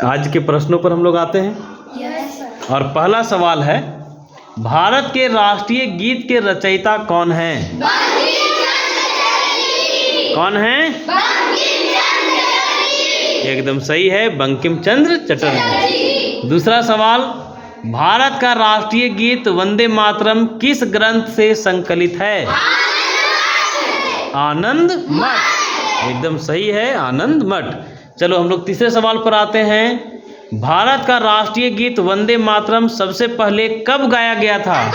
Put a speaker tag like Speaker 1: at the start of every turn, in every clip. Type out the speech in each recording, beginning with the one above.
Speaker 1: आज के प्रश्नों पर हम लोग आते हैं। और पहला सवाल है, भारत के राष्ट्रीय गीत के रचयिता कौन हैं? कौन हैं? एकदम सही है, बंकिम चंद्र चटर्जी। दूसरा सवाल, भारत का राष्ट्रीय गीत वंदे मातरम किस ग्रंथ से संकलित है? आनंद मठ। एकदम सही है, आनंद मठ। चलो हम लोग तीसरे सवाल पर आते हैं। भारत का राष्ट्रीय गीत वंदे मातरम सबसे पहले कब गाया गया था?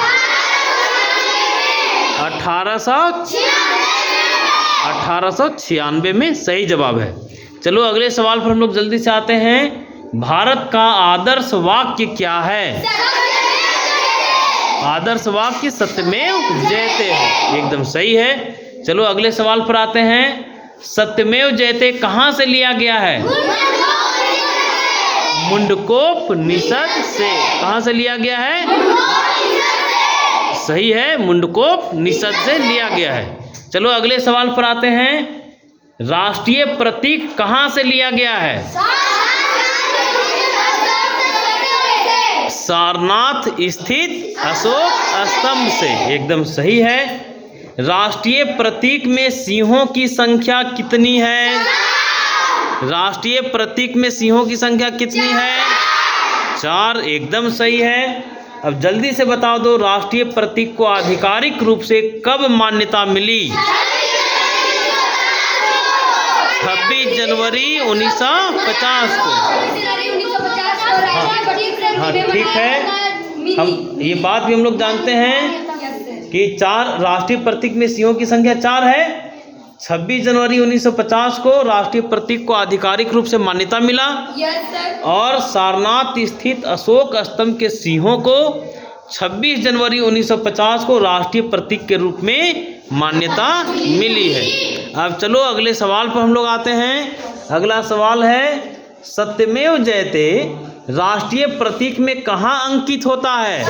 Speaker 1: 1896 में सही जवाब है। चलो अगले सवाल पर हम लोग जल्दी से आते हैं। भारत का आदर्श वाक्य क्या है? आदर्श वाक्य सत्यमेव जयते है। एकदम सही है। चलो अगले सवाल पर आते हैं। सत्यमेव जयते कहाँ से लिया गया है? मुंडकोपनिषद से। कहाँ से लिया गया है? सही है, मुंडकोपनिषद से लिया गया है। चलो अगले सवाल पर आते हैं। राष्ट्रीय प्रतीक कहाँ से लिया गया है? सारनाथ स्थित अशोक स्तंभ से। एकदम सही है। राष्ट्रीय प्रतीक में सिंहों की संख्या कितनी है? राष्ट्रीय प्रतीक में सिंहों की संख्या कितनी है? 4। एकदम सही है। अब जल्दी से बता दो, राष्ट्रीय प्रतीक को आधिकारिक रूप से कब मान्यता मिली? 26 जनवरी 1950 को। हाँ ठीक है, हम ये बात भी हम लोग जानते हैं कि 4 राष्ट्रीय प्रतीक में सिंहों की संख्या 4 है। 26 जनवरी 1950 को राष्ट्रीय प्रतीक को आधिकारिक रूप से मान्यता मिला। और सारनाथ स्थित अशोक स्तंभ के सिंहों को 26 जनवरी 1950 को राष्ट्रीय प्रतीक के रूप में मान्यता मिली है। अब चलो अगले सवाल पर हम लोग आते हैं। अगला सवाल है, सत्यमेव जयते राष्ट्रीय प्रतीक में कहाँ अंकित होता है?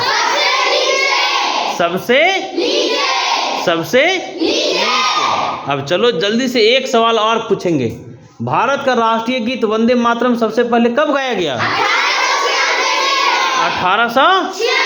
Speaker 1: सबसे नीचे। अब चलो जल्दी से एक सवाल और पूछेंगे। भारत का राष्ट्रीय गीत वंदे मातरम सबसे पहले कब गाया गया? 1896